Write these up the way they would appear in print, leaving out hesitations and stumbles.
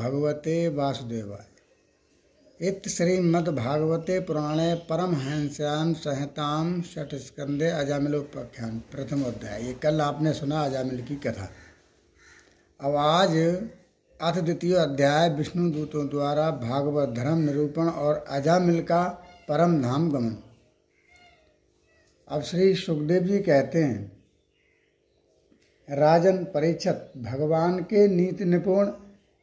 भगवते वासुदेवाय। इत श्रीमद्भागवते पुराणे परमहंस्यां संहितां षट्स्कंदे अजामिलोपाख्यान प्रथम अध्याय। ये कल आपने सुना अजामिल की कथा। अब आज अथ द्वितीय अध्याय विष्णु दूतों द्वारा भागवत धर्म निरूपण और अजामिल का परम धाम गमन। अब श्री सुखदेव जी कहते हैं, राजन परीक्षित, भगवान के नीति निपुण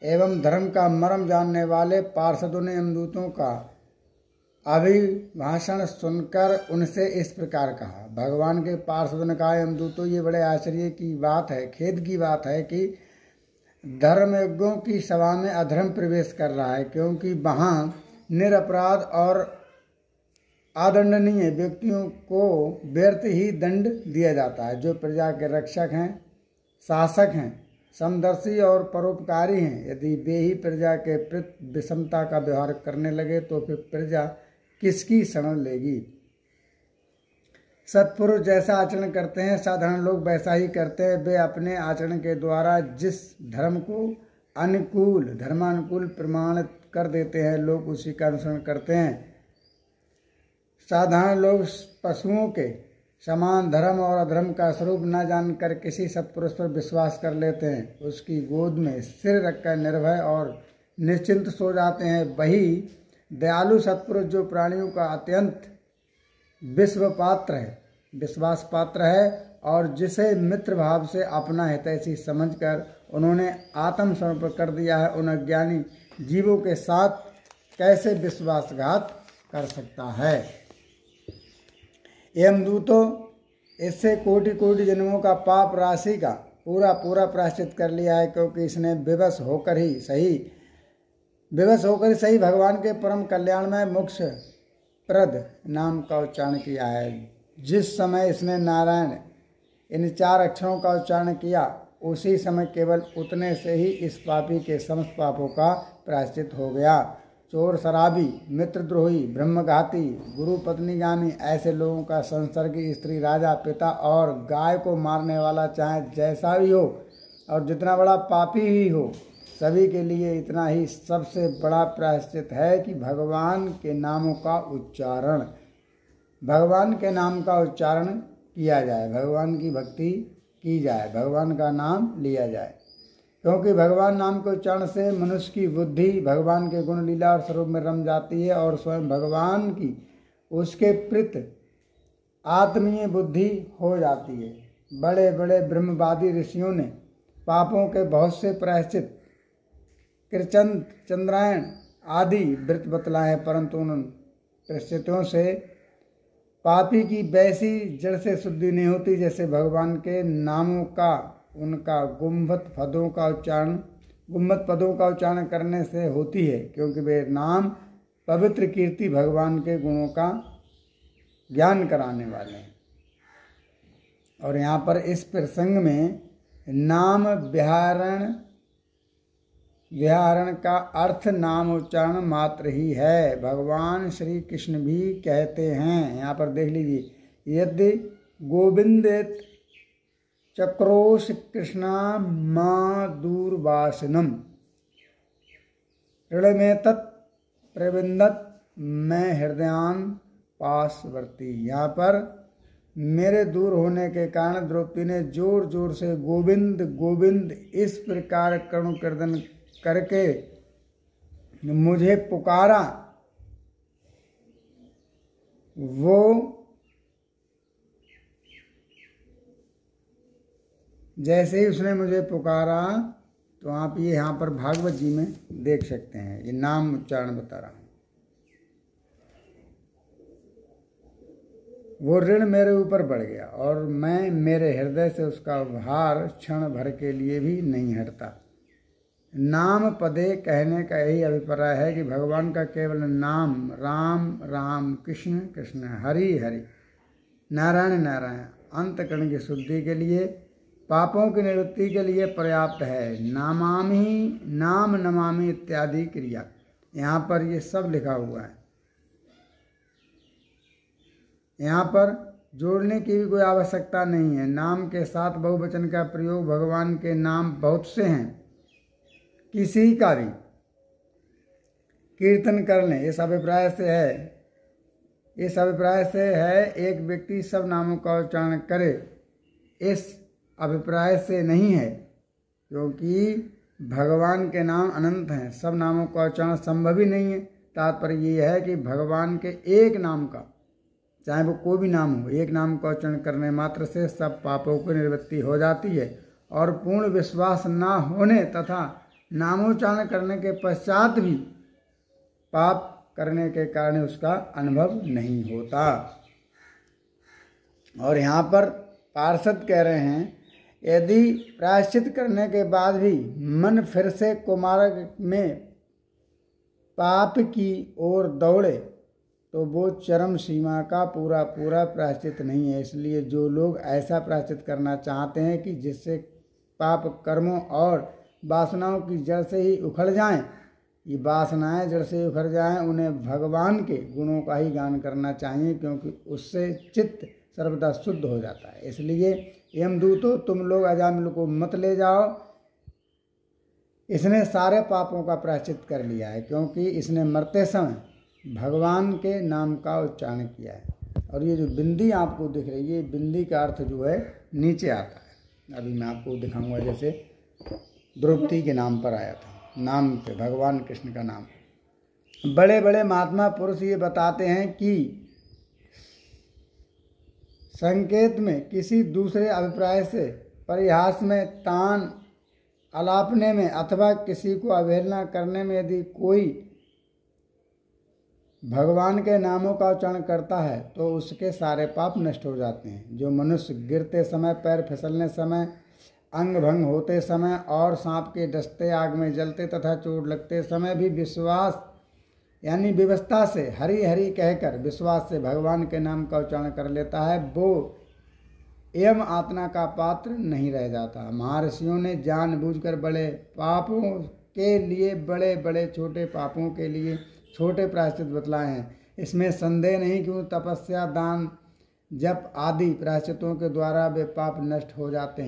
एवं धर्म का मर्म जानने वाले पार्षदों ने यमदूतों का अभिभाषण सुनकर उनसे इस प्रकार कहा। भगवान के पार्षदों ने कहा, यमदूतों, ये बड़े आश्चर्य की बात है, खेद की बात है कि धर्मज्ञों की सभा में अधर्म प्रवेश कर रहा है, क्योंकि वहाँ निरपराध और आदंडनीय व्यक्तियों को व्यर्थ ही दंड दिया जाता है। जो प्रजा के रक्षक हैं, शासक हैं, समदर्शी और परोपकारी हैं, यदि वे ही प्रजा के प्रति विषमता का व्यवहार करने लगे तो फिर प्रजा किसकी शरण लेगी। सत्पुरुष जैसा आचरण करते हैं, साधारण लोग वैसा ही करते हैं। वे अपने आचरण के द्वारा जिस धर्म को अनुकूल धर्मानुकूल प्रमाणित कर देते हैं, लोग उसी का अनुसरण करते हैं। साधारण लोग पशुओं के समान धर्म और अधर्म का स्वरूप न जानकर किसी सत्पुरुष पर विश्वास कर लेते हैं, उसकी गोद में सिर रखकर निर्भय और निश्चिंत सो जाते हैं। वही दयालु सत्पुरुष जो प्राणियों का अत्यंत विश्वास पात्र है और जिसे मित्र भाव से अपना हितैषी समझकर उन्होंने आत्मसमर्पण कर दिया है, उन अज्ञानी जीवों के साथ कैसे विश्वासघात कर सकता है। यमदूतों, इससे कोटि कोटि जन्मों का पाप राशि का पूरा प्रायश्चित कर लिया है, क्योंकि इसने विवश होकर ही सही भगवान के परम कल्याणमय मोक्ष प्रद नाम का उच्चारण किया है। जिस समय इसने नारायण इन 4 अक्षरों का उच्चारण किया, उसी समय केवल उतने से ही इस पापी के समस्त पापों का प्रायश्चित हो गया। चोर, शराबी, मित्रद्रोही, ब्रह्मघाती, गुरु पत्नीगामी, ऐसे लोगों का संसर्गी, स्त्री, राजा, पिता और गाय को मारने वाला, चाहे जैसा भी हो और जितना बड़ा पापी ही हो, सभी के लिए इतना ही सबसे बड़ा प्रायश्चित है कि भगवान के नामों का उच्चारण, भगवान के नाम का उच्चारण किया जाए, भगवान की भक्ति की जाए, भगवान का नाम लिया जाए। क्योंकि भगवान नाम के उच्चारण से मनुष्य की बुद्धि भगवान के गुण लीला और स्वरूप में रम जाती है और स्वयं भगवान की उसके प्रति आत्मीय बुद्धि हो जाती है। बड़े बड़े ब्रह्मवादी ऋषियों ने पापों के बहुत से प्रायश्चित कृचंद, चंद्रायण आदि व्रत बतलाए, परंतु उन प्रायश्चितों से पापी की वैसी जड़ से शुद्धि नहीं होती जैसे भगवान के नामों का उनका गुम्बद पदों का उच्चारण करने से होती है, क्योंकि वे नाम पवित्र कीर्ति भगवान के गुणों का ज्ञान कराने वाले हैं। और यहाँ पर इस प्रसंग में नाम विहारण का अर्थ नाम उच्चारण मात्र ही है। भगवान श्री कृष्ण भी कहते हैं, यहाँ पर देख लीजिए, यदि गोविंदेत चक्रोश कृष्णा माँ दूरवासिनम ऋण में तत् प्रविंदत मैं हृदयान पासवर्ती। यहाँ पर मेरे दूर होने के कारण द्रौपदी ने जोर जोर से गोविंद गोविंद इस प्रकार करुणा करके मुझे पुकारा। वो जैसे ही उसने मुझे पुकारा, तो आप ये यहाँ पर भागवत जी में देख सकते हैं, ये नाम उच्चारण बता रहा हूँ। वो ऋण मेरे ऊपर बढ़ गया और मैं मेरे हृदय से उसका भार क्षण भर के लिए भी नहीं हटता। नाम पदे कहने का यही अभिप्राय है कि भगवान का केवल नाम राम राम, कृष्ण कृष्ण, हरि हरि, नारायण नारायण अंतकरण की शुद्धि के लिए, पापों की निवृत्ति के लिए पर्याप्त है। नाम नमामि इत्यादि क्रिया, यहाँ पर ये सब लिखा हुआ है। यहाँ पर जोड़ने की भी कोई आवश्यकता नहीं है। नाम के साथ बहुवचन का प्रयोग, भगवान के नाम बहुत से हैं, किसी का भी कीर्तन कर लें। इस अभिप्राय से है एक व्यक्ति सब नामों का उच्चारण करे, इस अभिप्राय से नहीं है, क्योंकि भगवान के नाम अनंत हैं, सब नामों का उच्चारण संभव ही नहीं है। तात्पर्य ये है कि भगवान के एक नाम का, चाहे वो कोई भी नाम हो, एक नाम का उच्चारण करने मात्र से सब पापों की निवृत्ति हो जाती है, और पूर्ण विश्वास ना होने तथा नामोच्चारण करने के पश्चात भी पाप करने के कारण उसका अनुभव नहीं होता। और यहाँ पर पार्षद कह रहे हैं, यदि प्रायश्चित करने के बाद भी मन फिर से कुमार्ग में पाप की ओर दौड़े तो वो चरम सीमा का पूरा प्रायश्चित नहीं है। इसलिए जो लोग ऐसा प्रायश्चित करना चाहते हैं कि जिससे पाप कर्मों और वासनाओं की जड़ से ही उखड़ जाएं, ये वासनाएं जड़ से उखड़ जाएं, उन्हें भगवान के गुणों का ही गान करना चाहिए, क्योंकि उससे चित्त सर्वदा शुद्ध हो जाता है। इसलिए यमदूतों, तुम लोग अजामिल को मत ले जाओ, इसने सारे पापों का प्रायश्चित कर लिया है, क्योंकि इसने मरते समय भगवान के नाम का उच्चारण किया है। और ये जो बिंदी आपको दिख रही है, बिंदी का अर्थ जो है नीचे आता है। अभी मैं आपको दिखाऊंगा, जैसे द्रौपदी के नाम पर आया था, नाम पे भगवान कृष्ण का नाम। बड़े बड़े महात्मा पुरुष ये बताते हैं कि संकेत में, किसी दूसरे अभिप्राय से, परिहास में, तान अलापने में अथवा किसी को अवहेलना करने में यदि कोई भगवान के नामों का उच्चारण करता है तो उसके सारे पाप नष्ट हो जाते हैं। जो मनुष्य गिरते समय, पैर फिसलने समय, अंग भंग होते समय और सांप के डसते, आग में जलते तथा चोट लगते समय भी विश्वास यानी व्यवस्था से हरि हरि कहकर विश्वास से भगवान के नाम का उच्चारण कर लेता है, वो एवं आत्मा का पात्र नहीं रह जाता। महर्षियों ने जानबूझकर बड़े पापों के लिए, बड़े बड़े छोटे पापों के लिए छोटे प्रायश्चित बतलाए हैं। इसमें संदेह नहीं कि तपस्या, दान, जप आदि प्रायश्चितों के द्वारा वे पाप नष्ट हो जाते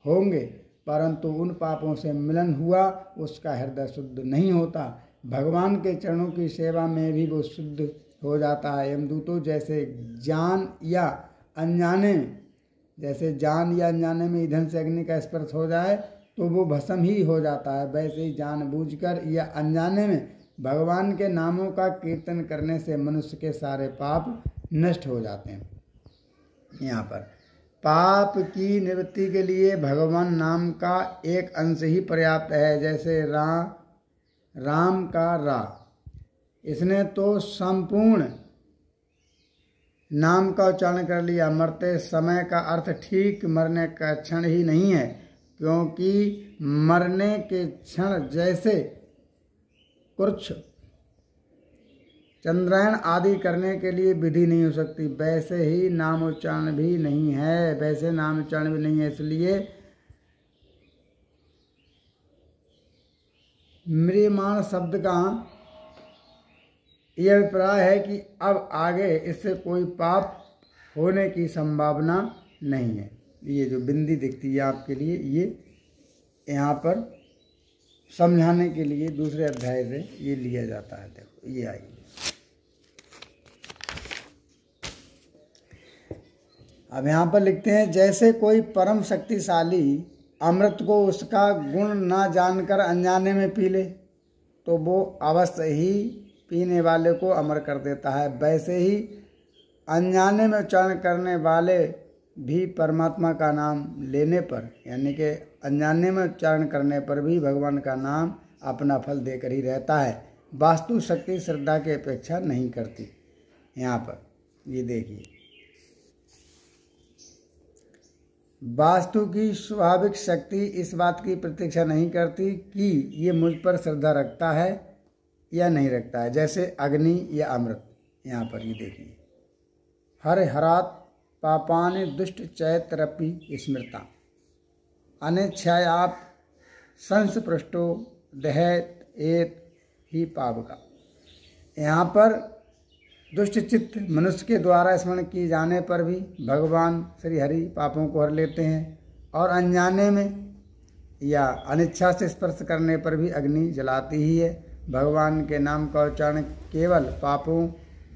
होंगे, परंतु उन पापों से मिलन हुआ उसका हृदय शुद्ध नहीं होता। भगवान के चरणों की सेवा में भी वो शुद्ध हो जाता है। यमदूतों, जैसे जान या अनजाने में ईंधन से अग्नि का स्पर्श हो जाए तो वो भस्म ही हो जाता है, वैसे ही जानबूझकर या अनजाने में भगवान के नामों का कीर्तन करने से मनुष्य के सारे पाप नष्ट हो जाते हैं। यहाँ पर पाप की निवृत्ति के लिए भगवान नाम का एक अंश ही पर्याप्त है। जैसे राम का रा, इसने तो संपूर्ण नाम का उच्चारण कर लिया। मरते समय का अर्थ ठीक मरने का क्षण ही नहीं है, क्योंकि मरने के क्षण जैसे कुछ चंद्रायण आदि करने के लिए विधि नहीं हो सकती, वैसे ही नाम उच्चारण भी नहीं है। इसलिए म्रियमाण शब्द का यह अभिप्राय है कि अब आगे इससे कोई पाप होने की संभावना नहीं है। ये जो बिंदी दिखती है आपके लिए, ये यहाँ पर समझाने के लिए दूसरे अध्याय से ये लिया जाता है। देखो ये आई, अब यहाँ पर लिखते हैं, जैसे कोई परम शक्तिशाली अमृत को उसका गुण ना जानकर अनजाने में पी ले तो वो अवश्य ही पीने वाले को अमर कर देता है, वैसे ही अनजाने में उच्चारण करने वाले भी परमात्मा का नाम लेने पर, यानी कि अनजाने में उच्चारण करने पर भी भगवान का नाम अपना फल देकर ही रहता है। वास्तु शक्ति श्रद्धा की अपेक्षा नहीं करती। यहाँ पर ये देखिए, वास्तु की स्वाभाविक शक्ति इस बात की प्रतीक्षा नहीं करती कि ये मुझ पर श्रद्धा रखता है या नहीं रखता है, जैसे अग्नि या अमृत। यहाँ पर ये देखिए, हर हरात पापानि दुष्ट चैतरपि स्मृता अनिच्छायाप संस्पृष्टो दहेत एत ही पावका। यहाँ पर दुष्ट चित्त मनुष्य के द्वारा स्मरण किए जाने पर भी भगवान श्री हरि पापों को हर लेते हैं, और अनजाने में या अनिच्छा से स्पर्श करने पर भी अग्नि जलाती ही है। भगवान के नाम का उच्चारण केवल पापों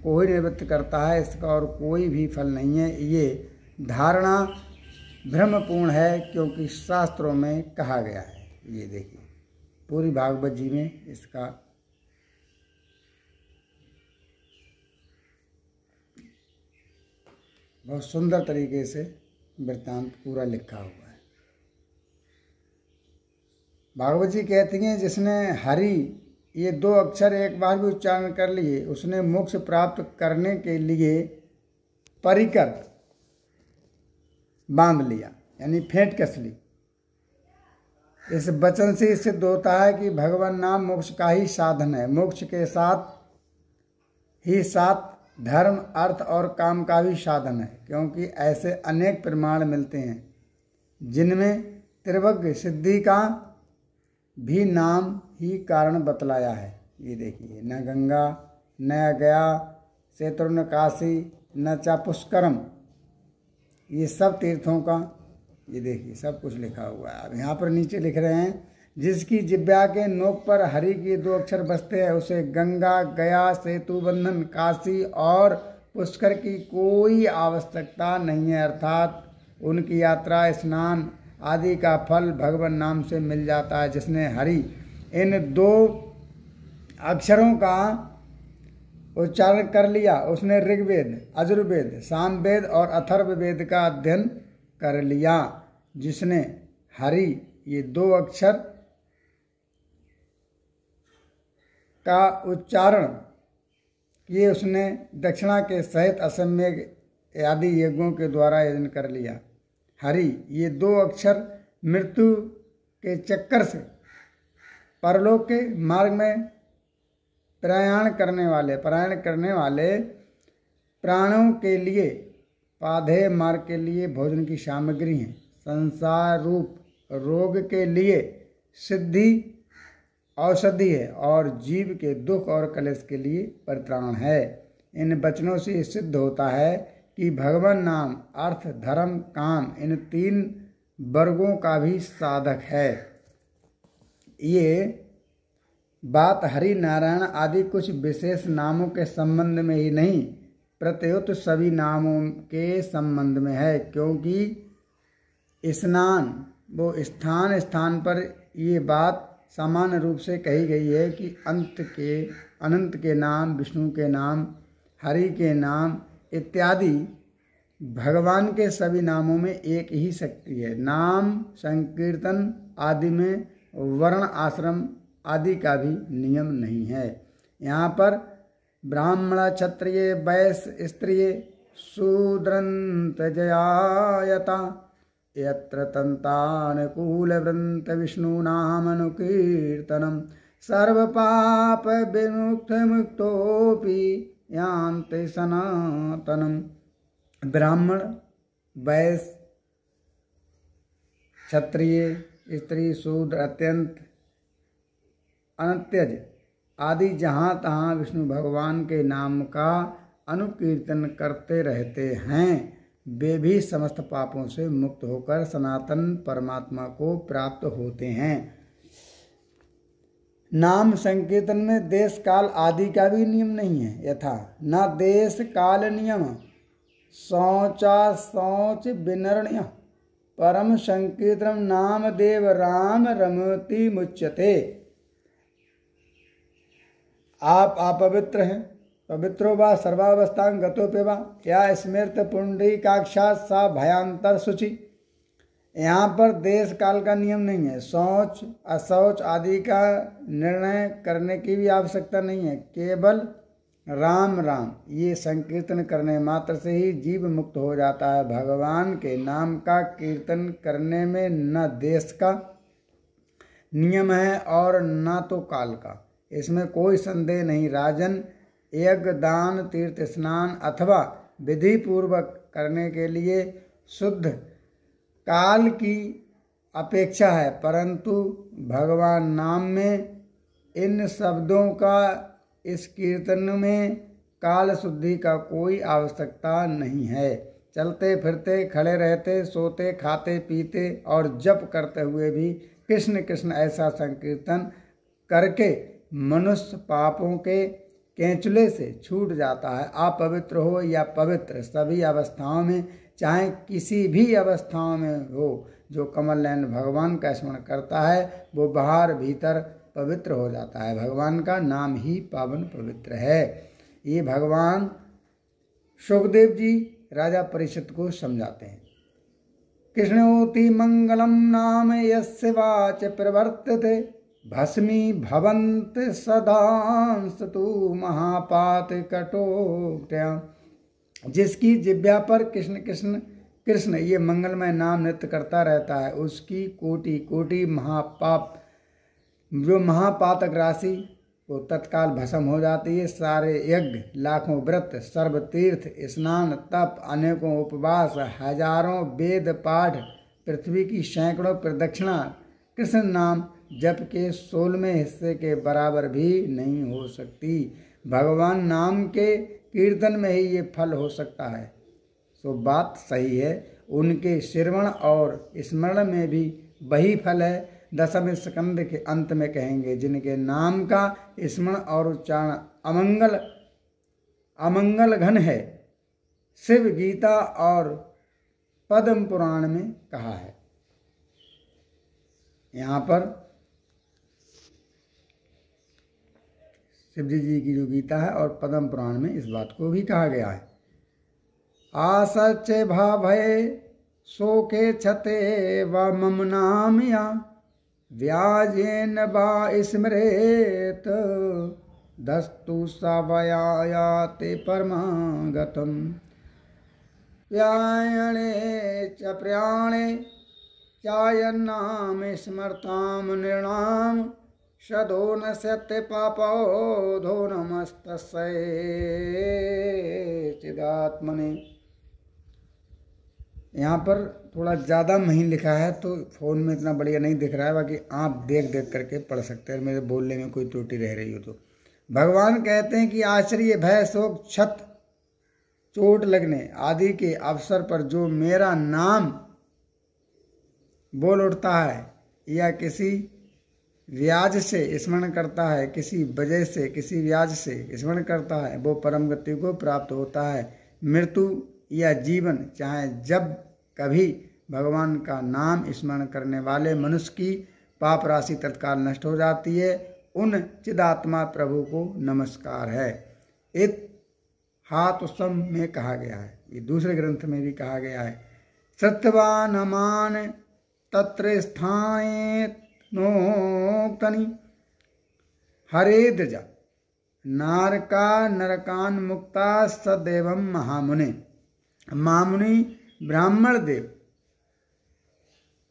को ही निवृत्त करता है, इसका और कोई भी फल नहीं है। ये धारणा भ्रमपूर्ण है, क्योंकि शास्त्रों में कहा गया है। ये देखिए पूरी भागवत जी में इसका बहुत सुंदर तरीके से वृत्तांत पूरा लिखा हुआ है। भागवत जी कहती हैं, जिसने हरि ये 2 अक्षर एक बार भी उच्चारण कर लिए, उसने मोक्ष प्राप्त करने के लिए परिकर बांध लिया, यानी फेंट कस ली। इस वचन से सिद्ध होता है कि भगवान नाम मोक्ष का ही साधन है। मोक्ष के साथ ही साथ धर्म, अर्थ और काम का भी साधन है, क्योंकि ऐसे अनेक प्रमाण मिलते हैं जिनमें त्रिवज्ञ सिद्धि का भी नाम ही कारण बतलाया है। ये देखिए, न गंगा न गया सेतु न काशी न चा पुष्करम, ये सब तीर्थों का ये देखिए सब कुछ लिखा हुआ है। अब यहाँ पर नीचे लिख रहे हैं, जिसकी जिब्या के नोक पर हरि के 2 अक्षर बसते हैं, उसे गंगा, गया, सेतु बंधन, काशी और पुष्कर की कोई आवश्यकता नहीं है। अर्थात उनकी यात्रा, स्नान आदि का फल भगवान नाम से मिल जाता है। जिसने हरि इन 2 अक्षरों का उच्चारण कर लिया, उसने ऋग्वेद, यजुर्वेद, सामवेद और अथर्ववेद का अध्ययन कर लिया। जिसने हरि ये 2 अक्षर का उच्चारण किए, उसने दक्षिणा के सहित असम्यक आदि यज्ञों के द्वारा यजन कर लिया। हरि ये 2 अक्षर मृत्यु के चक्कर से परलोक के मार्ग में प्रयाण करने वाले प्राणों के लिए पाधेय मार्ग के लिए भोजन की सामग्री हैं। संसार रूप रोग के लिए सिद्धि औषधि है और जीव के दुख और कलेश के लिए परित्राण है। इन वचनों से सिद्ध होता है कि भगवान नाम अर्थ, धर्म, काम इन 3 वर्गों का भी साधक है। ये बात हरि, नारायण आदि कुछ विशेष नामों के संबंध में ही नहीं, प्रत्युत सभी नामों के संबंध में है, क्योंकि स्थान स्थान पर ये बात सामान्य रूप से कही गई है कि अनंत के नाम, विष्णु के नाम, हरि के नाम इत्यादि भगवान के सभी नामों में एक ही शक्ति है। नाम संकीर्तन आदि में वर्ण, आश्रम आदि का भी नियम नहीं है। यहाँ पर ब्राह्मण, क्षत्रिय, वैश्य, स्त्रिय, शूद्रंत जयायता यत्र तन्तानुकूल वृंत विष्णु नाम अनुकीर्तनम सर्व पाप विमुक्त मुक्तोपि यान्ति सनातनम। ब्राह्मण, वैश्य, क्षत्रिय, स्त्री, शूद्र, अत्यंत, अनत्यज आदि जहाँ तहाँ विष्णु भगवान के नाम का अनुकीर्तन करते रहते हैं, वे भी समस्त पापों से मुक्त होकर सनातन परमात्मा को प्राप्त होते हैं। नाम संकीर्तन में देश काल आदि का भी नियम नहीं है। यथा न देश काल नियम शौचा शौच विनर्ण्य परम संकीर्तन नाम देव राम रमति मुच्यते। आप अपवित्र हैं, पवित्रो वा सर्वावस्थां गतोपि वा या स्मृत पुंडरीकाक्षात् सा भयांतर शुचि। यहाँ पर देश काल का नियम नहीं है, शौच अशौच आदि का निर्णय करने की भी आवश्यकता नहीं है। केवल राम राम ये संकीर्तन करने मात्र से ही जीव मुक्त हो जाता है। भगवान के नाम का कीर्तन करने में न देश का नियम है और न तो काल का, इसमें कोई संदेह नहीं। राजन, यज्ञ, दान, तीर्थ स्नान अथवा विधि पूर्वक करने के लिए शुद्ध काल की अपेक्षा है, परंतु भगवान नाम में इन शब्दों का इस कीर्तन में काल शुद्धि का कोई आवश्यकता नहीं है। चलते फिरते, खड़े रहते, सोते, खाते पीते और जप करते हुए भी कृष्ण कृष्ण ऐसा संकीर्तन करके मनुष्य पापों के केंचुले से छूट जाता है। अपवित्र हो या पवित्र, सभी अवस्थाओं में, चाहे किसी भी अवस्थाओं में हो, जो कमल नयन भगवान का स्मरण करता है वो बाहर भीतर पवित्र हो जाता है। भगवान का नाम ही पावन पवित्र है। ये भगवान सुखदेव जी राजा परीक्षित को समझाते हैं। कृष्णोति मंगलम नाम यस्य वाच प्रवर्तते भस्मी भवंत सदांस्तु महापात कटोक्त्या। जिसकी जिह्वा पर कृष्ण कृष्ण कृष्ण ये मंगलमय नाम नृत्य करता रहता है, उसकी कोटि कोटि महापाप, जो महापातक राशि वो तत्काल भस्म हो जाती है। सारे यज्ञ, लाखों व्रत, सर्व तीर्थ, स्नान, तप, अनेकों उपवास, हजारों वेद पाठ, पृथ्वी की सैकड़ों प्रदक्षिणा कृष्ण नाम जप के 16वें हिस्से के बराबर भी नहीं हो सकती। भगवान नाम के कीर्तन में ही ये फल हो सकता है। तो बात सही है, उनके श्रवण और स्मरण में भी वही फल है। 10वें स्कंद के अंत में कहेंगे, जिनके नाम का स्मरण और उच्चारण अमंगल घन है, शिव गीता और पद्म पुराण में कहा है। यहाँ पर शिवजी जी की जो गीता है और पद्म पुराण में इस बात को भी कहा गया है। आसच्चे भाभये शोके छते व मम नाम या व्याजेन वा स्मरेत दस्तु सवयायाते परमागतम व्यायणे च प्रयाणे चायन्नाम स्मरताम नृणाम सदो न सत्य पापो धो नमस्तस्यै चिदात्मने। यहाँ पर थोड़ा ज़्यादा महीन लिखा है तो फ़ोन में इतना बढ़िया नहीं दिख रहा है, बाकी आप देख देख करके पढ़ सकते हैं। मेरे बोलने में कोई त्रुटि रह रही हो तो। भगवान कहते हैं कि आश्चर्य, भय, शोक, क्षत, चोट लगने आदि के अवसर पर जो मेरा नाम बोल उठता है या किसी व्याज से स्मरण करता है, किसी वजह से, किसी व्याज से स्मरण करता है, वो परम गति को प्राप्त होता है। मृत्यु या जीवन, चाहे जब कभी भगवान का नाम स्मरण करने वाले मनुष्य की पाप राशि तत्काल नष्ट हो जाती है। उन चिदात्मा प्रभु को नमस्कार है। इत हातुसम में कहा गया है, ये दूसरे ग्रंथ में भी कहा गया है। सत्यवान अमान तत्र स्थाने नोक्तनि हरे द्रजा नारका नरकान मुक्ता सदैवम महामुने। महामुनि ब्राह्मण देव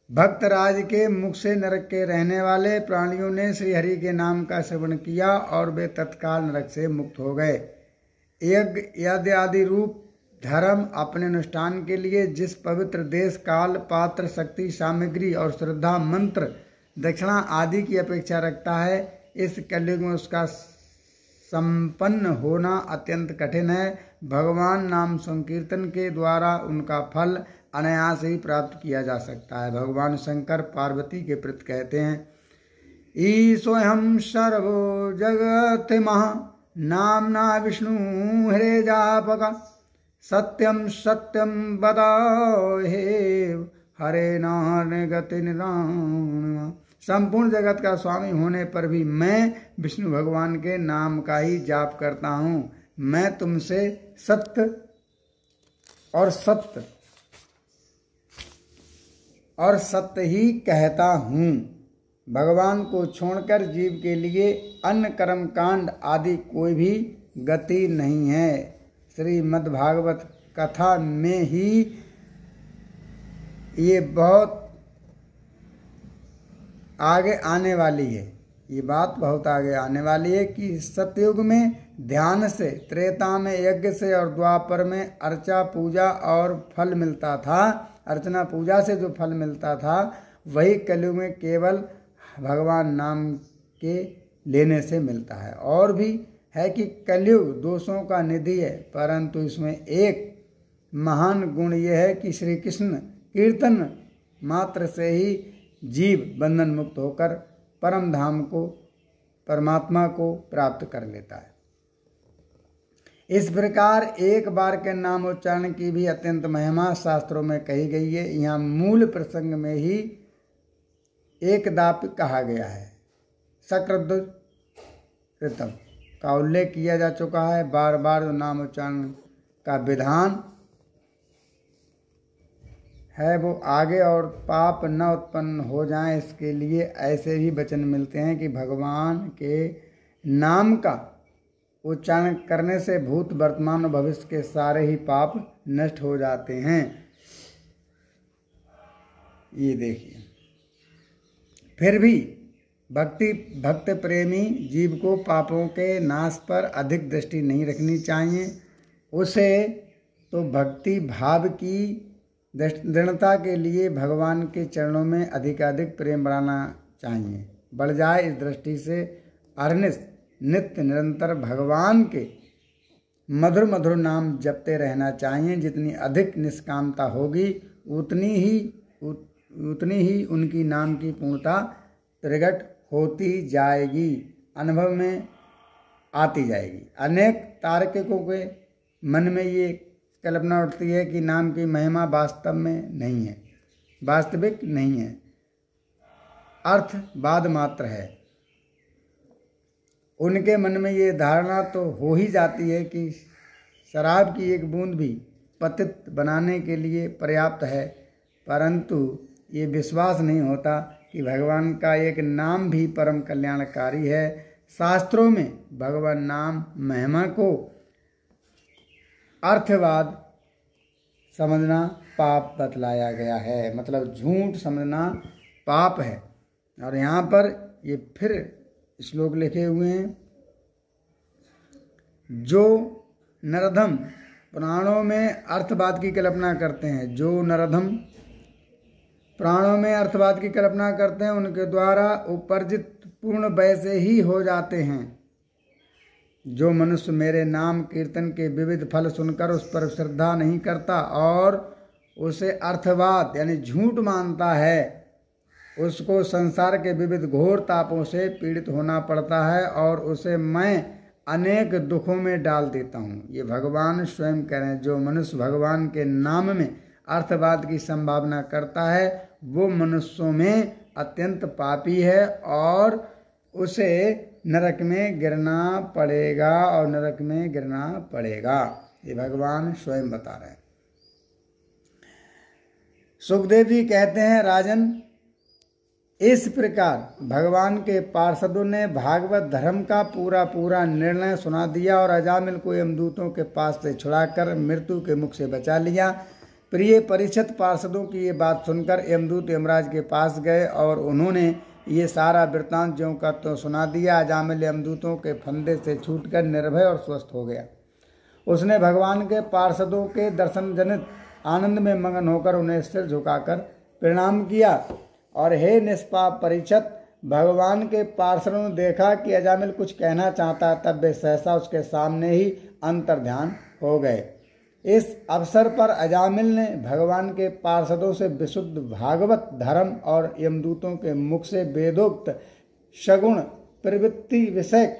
भक्तराज के मुख से नरक के रहने वाले प्राणियों ने श्री हरि के नाम का श्रवण किया और वे तत्काल नरक से मुक्त हो गए। यज्ञ आदि रूप धर्म अपने अनुष्ठान के लिए जिस पवित्र देश, काल, पात्र, शक्ति, सामग्री और श्रद्धा, मंत्र, दक्षिणा आदि की अपेक्षा रखता है, इस कलयुग में उसका संपन्न होना अत्यंत कठिन है। भगवान नाम संकीर्तन के द्वारा उनका फल अनायास ही प्राप्त किया जा सकता है। भगवान शंकर पार्वती के प्रति कहते हैं, ईशोऽहं सर्वो जगत् महा नाम्ना विष्णु हरे जापका सत्यम सत्यम बदाओ हे हरे नाम गति निदान। संपूर्ण जगत का स्वामी होने पर भी मैं विष्णु भगवान के नाम का ही जाप करता हूँ। मैं तुमसे सत्य और सत्य ही कहता हूँ। भगवान को छोड़कर जीव के लिए अन्य कर्म कांड आदि कोई भी गति नहीं है। श्रीमद्भागवत कथा में ही ये बहुत आगे आने वाली है, ये बात बहुत आगे आने वाली है कि सतयुग में ध्यान से, त्रेता में यज्ञ से और द्वापर में अर्चा पूजा और फल मिलता था। अर्चना पूजा से जो फल मिलता था वही कलयुग में केवल भगवान नाम के लेने से मिलता है। और भी है कि कलयुग दोषों का निधि है, परंतु इसमें एक महान गुण यह है कि श्री कृष्ण कीर्तन मात्र से ही जीव बंधन मुक्त होकर परम धाम को परमात्मा को प्राप्त कर लेता है। इस प्रकार एक बार के नाम उच्चारण की भी अत्यंत महिमा शास्त्रों में कही गई है। यहाँ मूल प्रसंग में ही एक दाप कहा गया है, सकृतम का उल्लेख किया जा चुका है। बार बार जो नाम उच्चारण का विधान है वो आगे और पाप न उत्पन्न हो जाएं, इसके लिए ऐसे भी वचन मिलते हैं कि भगवान के नाम का उच्चारण करने से भूत वर्तमान और भविष्य के सारे ही पाप नष्ट हो जाते हैं। ये देखिए, फिर भी भक्त प्रेमी जीव को पापों के नाश पर अधिक दृष्टि नहीं रखनी चाहिए। उसे तो भक्ति भाव की दृढ़ता के लिए भगवान के चरणों में अधिकाधिक प्रेम बढ़ाना चाहिए, बढ़ जाए। इस दृष्टि से अरनिश नित्य निरंतर भगवान के मधुर मधुर नाम जपते रहना चाहिए। जितनी अधिक निष्कामता होगी उतनी ही उनकी नाम की पूर्णता प्रकट होती जाएगी, अनुभव में आती जाएगी। अनेक तार्किकों के मन में ये कल्पना उठती है कि नाम की महिमा वास्तव में नहीं है, वास्तविक नहीं है, अर्थवाद मात्र है। उनके मन में ये धारणा तो हो ही जाती है कि शराब की एक बूंद भी पतित बनाने के लिए पर्याप्त है, परंतु ये विश्वास नहीं होता कि भगवान का एक नाम भी परम कल्याणकारी है। शास्त्रों में भगवान नाम महिमा को अर्थवाद समझना पाप बतलाया गया है, मतलब झूठ समझना पाप है। और यहाँ पर ये फिर श्लोक लिखे हुए हैं, जो नरधम पुराणों में अर्थवाद की कल्पना करते हैं, जो नरधम प्राणों में अर्थवाद की कल्पना करते हैं, उनके द्वारा उपर्जित पूर्ण वैसे ही हो जाते हैं। जो मनुष्य मेरे नाम कीर्तन के विविध फल सुनकर उस पर श्रद्धा नहीं करता और उसे अर्थवाद यानी झूठ मानता है, उसको संसार के विविध घोर तापों से पीड़ित होना पड़ता है और उसे मैं अनेक दुखों में डाल देता हूँ। ये भगवान स्वयं कह रहे हैं। जो मनुष्य भगवान के नाम में अर्थवाद की संभावना करता है वो मनुष्यों में अत्यंत पापी है और उसे नरक में गिरना पड़ेगा और नरक में गिरना पड़ेगा। ये भगवान स्वयं बता रहे हैं। सुखदेव जी कहते हैं, राजन, इस प्रकार भगवान के पार्षदों ने भागवत धर्म का पूरा निर्णय सुना दिया और अजामिल को यमदूतों के पास से छुड़ाकर मृत्यु के मुख से बचा लिया। प्रिय परिषद पार्षदों की ये बात सुनकर यमदूत यमराज के पास गए और उन्होंने ये सारा वृत्तांत ज्यों का त्यों सुना दिया। अजामिल यमदूतों के फंदे से छूटकर निर्भय और स्वस्थ हो गया। उसने भगवान के पार्षदों के दर्शन जनित आनंद में मगन होकर उन्हें सिर झुकाकर प्रणाम किया और हे निष्पाप परीक्षित, भगवान के पार्षदों ने देखा कि अजामिल कुछ कहना चाहता, तब वे सहसा उसके सामने ही अंतर्ध्यान हो गए। इस अवसर पर अजामिल ने भगवान के पार्षदों से विशुद्ध भागवत धर्म और यमदूतों के मुख से वेदोक्त सगुण प्रवृत्ति विषय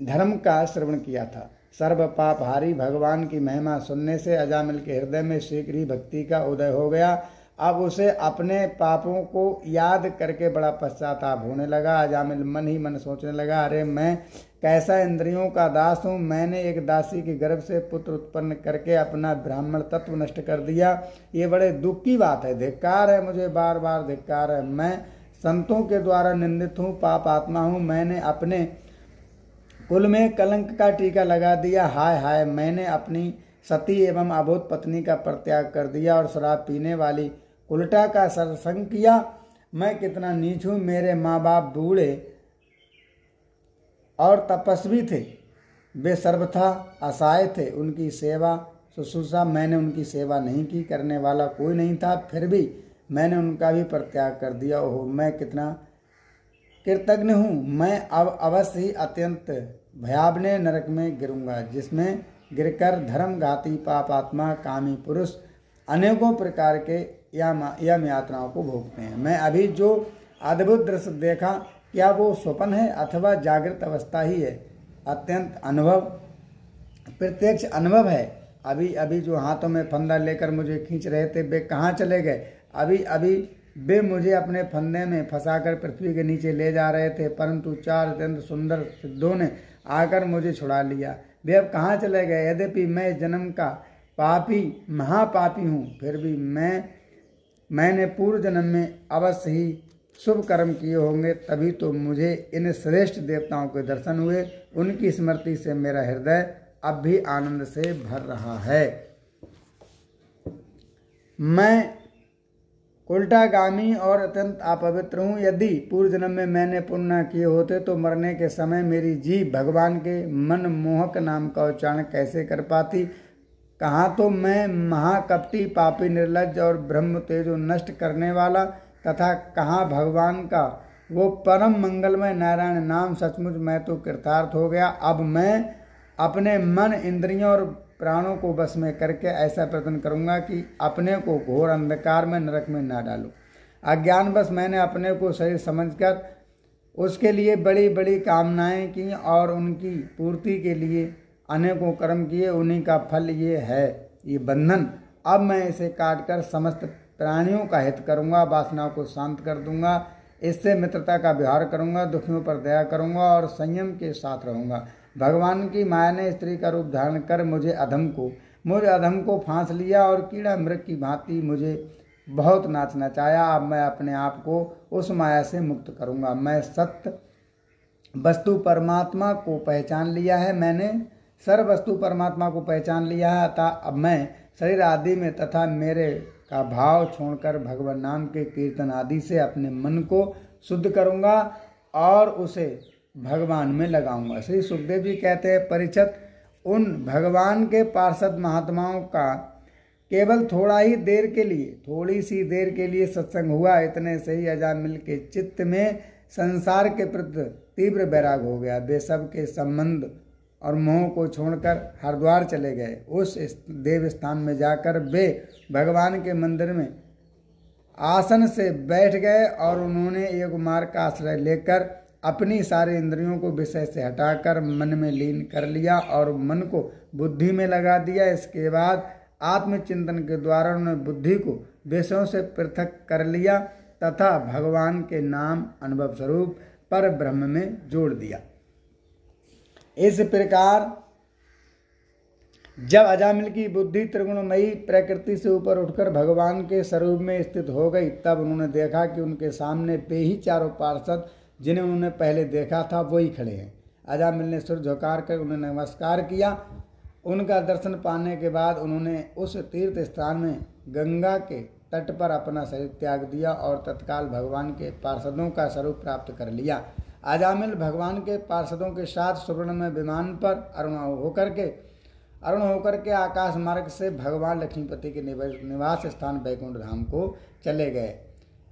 धर्म का श्रवण किया था। सर्व पापहारी भगवान की महिमा सुनने से अजामिल के हृदय में शीघ्र ही भक्ति का उदय हो गया। अब उसे अपने पापों को याद करके बड़ा पश्चाताप होने लगा। अजामिल मन ही मन सोचने लगा, अरे मैं कैसा इंद्रियों का दास हूँ। मैंने एक दासी के गर्भ से पुत्र उत्पन्न करके अपना ब्राह्मण तत्व नष्ट कर दिया। ये बड़े दुख की बात है। धिक्कार है, मुझे बार बार धिक्कार है। मैं संतों के द्वारा निंदित हूँ, पाप आत्मा हूँ। मैंने अपने कुल में कलंक का टीका लगा दिया। हाय हाय, मैंने अपनी सती एवं अबोध पत्नी का परित्याग कर दिया और शराब पीने वाली उल्टा का सत्संग किया। मैं कितना नीच हूँ। मेरे माँ बाप बूढ़े और तपस्वी थे, वे सर्वथा असहाय थे। उनकी सेवा शुश्रूषा मैंने उनकी सेवा नहीं की, करने वाला कोई नहीं था, फिर भी मैंने उनका भी परित्याग कर दिया। ओहो, मैं कितना कृतज्ञ हूँ। मैं अब अवश्य ही अत्यंत भयावने नरक में गिरूंगा, जिसमें गिरकर धर्मघाती पापात्मा कामी पुरुष अनेकों प्रकार के यम यातनाओं को भोगते हैं। मैं अभी जो अद्भुत दृश्य देखा क्या वो स्वप्न है अथवा जागृत अवस्था ही है? अत्यंत अनुभव, प्रत्यक्ष अनुभव है। अभी अभी जो हाथों में फंदा लेकर मुझे खींच रहे थे वे कहाँ चले गए? अभी अभी वे मुझे अपने फंदे में फंसाकर पृथ्वी के नीचे ले जा रहे थे, परंतु 4 अत्यंत सुंदर सिद्धों ने आकर मुझे छुड़ा लिया। वे अब कहाँ चले गए? यद्यपि मैं इस जन्म का पापी महापापी हूँ, फिर भी मैंने पूर्व जन्म में अवश्य ही शुभ कर्म किए होंगे, तभी तो मुझे इन श्रेष्ठ देवताओं के दर्शन हुए। उनकी स्मृति से मेरा हृदय अब भी आनंद से भर रहा है। मैं उल्टागामी और अत्यंत अपवित्र हूँ। यदि पूर्व जन्म में मैंने पुण्य किए होते तो मरने के समय मेरी जीभ भगवान के मनमोहक नाम का उच्चारण कैसे कर पाती? कहाँ तो मैं महाकपटी, पापी, निर्लज्ज और ब्रह्म तेजो नष्ट करने वाला, तथा कहाँ भगवान का वो परम मंगलमय नारायण नाम। सचमुच मैं तो कृतार्थ हो गया। अब मैं अपने मन, इंद्रियों और प्राणों को बस में करके ऐसा प्रयत्न करूंगा कि अपने को घोर अंधकार में, नरक में न डालूं। अज्ञानवश मैंने अपने को शरीर समझकर उसके लिए बड़ी बड़ी कामनाएं की और उनकी पूर्ति के लिए अनेकों कर्म किए। उन्हीं का फल ये है, ये बंधन। अब मैं इसे काटकर समस्त प्राणियों का हित करूंगा, वासनाओं को शांत कर दूंगा, इससे मित्रता का व्यवहार करूंगा, दुखियों पर दया करूंगा और संयम के साथ रहूंगा। भगवान की माया ने स्त्री का रूप धारण कर मुझ अधम को फांस लिया और कीड़ा मृग की भांति मुझे बहुत नाच नचाया। अब मैं अपने आप को उस माया से मुक्त करूंगा। मैं सत्य वस्तु परमात्मा को पहचान लिया है। मैंने सर्व वस्तु परमात्मा को पहचान लिया है, अतः अब मैं शरीर आदि में तथा मेरे का भाव छोड़कर भगवान नाम के कीर्तन आदि से अपने मन को शुद्ध करूंगा और उसे भगवान में लगाऊंगा। श्री सुखदेव जी कहते हैं, परीक्षित, उन भगवान के पार्षद महात्माओं का केवल थोड़ी सी देर के लिए सत्संग हुआ। इतने से ही अजामिल के चित्त में संसार के प्रति तीव्र वैराग हो गया। वे सब के संबंध और मोह को छोड़कर हरिद्वार चले गए। उस देव स्थान में जाकर वे भगवान के मंदिर में आसन से बैठ गए और उन्होंने एक मार्ग का आश्रय लेकर अपनी सारी इंद्रियों को विषय से हटाकर मन में लीन कर लिया और मन को बुद्धि में लगा दिया। इसके बाद आत्मचिंतन के द्वारा उन्होंने बुद्धि को विषयों से पृथक कर लिया तथा भगवान के नाम अनुभव स्वरूप पर ब्रह्म में जोड़ दिया। इस प्रकार जब अजामिल की बुद्धि त्रिगुणमयी प्रकृति से ऊपर उठकर भगवान के स्वरूप में स्थित हो गई, तब उन्होंने देखा कि उनके सामने वे ही चारों पार्षद जिन्हें उन्होंने पहले देखा था वही खड़े हैं। अजामिल ने सिर झुकार कर उन्हें नमस्कार किया। उनका दर्शन पाने के बाद उन्होंने उस तीर्थ स्थान में गंगा के तट पर अपना शरीर त्याग दिया और तत्काल भगवान के पार्षदों का स्वरूप प्राप्त कर लिया। अजामिल भगवान के पार्षदों के साथ सुवर्ण में विमान पर अरुण होकर के आकाश मार्ग से भगवान लक्ष्मीपति के निवास स्थान वैकुंठ धाम को चले गए।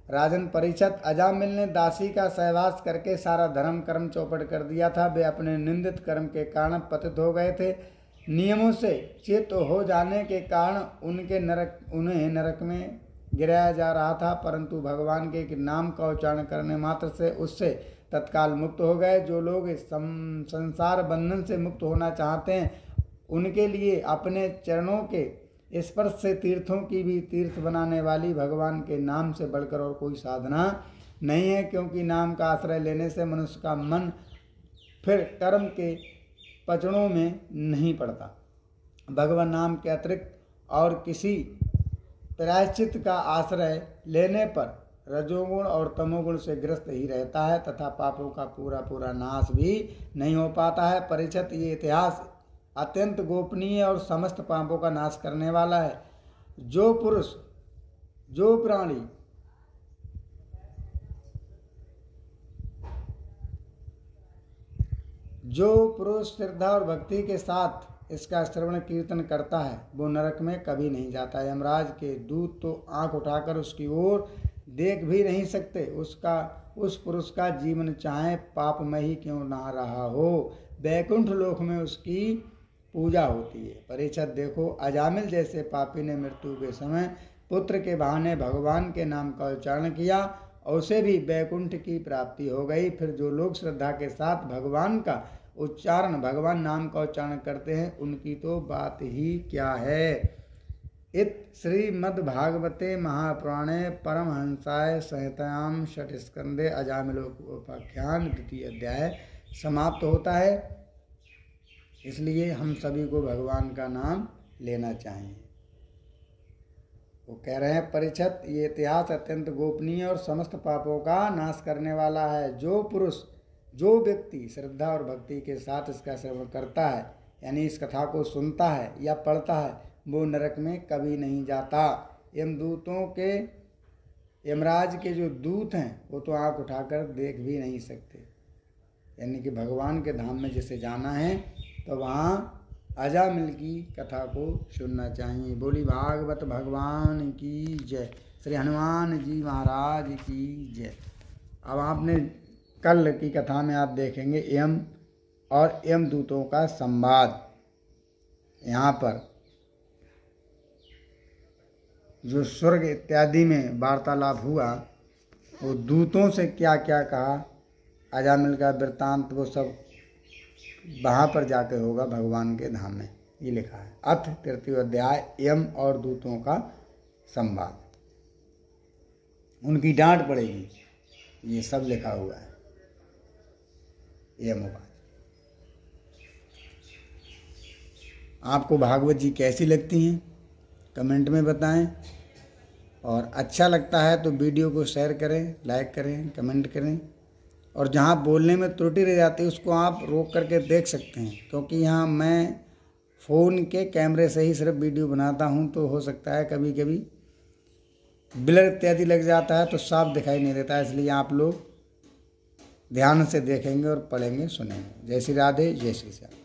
राजन परीक्षित, अजामिल ने दासी का सहवास करके सारा धर्म कर्म चौपट कर दिया था। वे अपने निंदित कर्म के कारण पतित हो गए थे। नियमों से च्युत हो जाने के कारण उन्हें नरक में गिराया जा रहा था, परंतु भगवान के नाम का उच्चारण करने मात्र से उससे तत्काल मुक्त हो गए। जो लोग इस संसार बंधन से मुक्त होना चाहते हैं उनके लिए अपने चरणों के स्पर्श से तीर्थों की भी तीर्थ बनाने वाली भगवान के नाम से बढ़कर और कोई साधना नहीं है, क्योंकि नाम का आश्रय लेने से मनुष्य का मन फिर कर्म के पचड़ों में नहीं पड़ता। भगवान नाम के अतिरिक्त और किसी प्रायश्चित का आश्रय लेने पर रजोगुण और तमोगुण से ग्रस्त ही रहता है तथा पापों का पूरा नाश भी नहीं हो पाता है। परीक्षित, ये इतिहास अत्यंत गोपनीय और समस्त पापों का नाश करने वाला है। जो पुरुष श्रद्धा और भक्ति के साथ इसका श्रवण कीर्तन करता है वो नरक में कभी नहीं जाता। यमराज के दूत तो आंख उठाकर उसकी ओर देख भी नहीं सकते। उस पुरुष का जीवन चाहे पापमय ही क्यों ना रहा हो, वैकुंठ लोक में उसकी पूजा होती है। परीक्षित, देखो, अजामिल जैसे पापी ने मृत्यु के समय पुत्र के बहाने भगवान के नाम का उच्चारण किया और उसे भी वैकुंठ की प्राप्ति हो गई। फिर जो लोग श्रद्धा के साथ भगवान का उच्चारण, भगवान नाम का उच्चारण करते हैं, उनकी तो बात ही क्या है। इत श्रीमद्भागवते महापुराणे परमहंसाय संहितायां षट्स्कंदे अजामिलोपाख्यान द्वितीय अध्याय समाप्त होता है। इसलिए हम सभी को भगवान का नाम लेना चाहिए। वो कह रहे हैं, परीक्षित, ये इतिहास अत्यंत गोपनीय और समस्त पापों का नाश करने वाला है। जो पुरुष, जो व्यक्ति श्रद्धा और भक्ति के साथ इसका श्रवण करता है, यानी इस कथा को सुनता है या पढ़ता है, वो नरक में कभी नहीं जाता। यमराज के जो दूत हैं वो तो आँख उठाकर देख भी नहीं सकते। यानी कि भगवान के धाम में जिसे जाना है तो वहाँ अजामिल की कथा को सुनना चाहिए। बोली भागवत भगवान की जय। श्री हनुमान जी महाराज की जय। अब आपने कल की कथा में आप देखेंगे यम और यमदूतों का संवाद। यहाँ पर जो स्वर्ग इत्यादि में वार्तालाप हुआ, वो दूतों से क्या क्या कहा, अजामिल का वृत्तांत, वो सब वहाँ पर जाकर होगा भगवान के धाम में। ये लिखा है अथ तृतीय अध्याय, यम और दूतों का संवाद, उनकी डांट पड़ेगी, ये सब लिखा हुआ है यमवाद। आपको भागवत जी कैसी लगती हैं कमेंट में बताएं, और अच्छा लगता है तो वीडियो को शेयर करें, लाइक करें, कमेंट करें, और जहाँ बोलने में त्रुटि रह जाती है उसको आप रोक करके देख सकते हैं, क्योंकि यहाँ मैं फ़ोन के कैमरे से ही सिर्फ वीडियो बनाता हूँ, तो हो सकता है कभी कभी ब्लर इत्यादि लग जाता है तो साफ दिखाई नहीं देता है। इसलिए आप लोग ध्यान से देखेंगे और पढ़ेंगे, सुनेंगे। जय श्री राधे, जय श्री श्याम।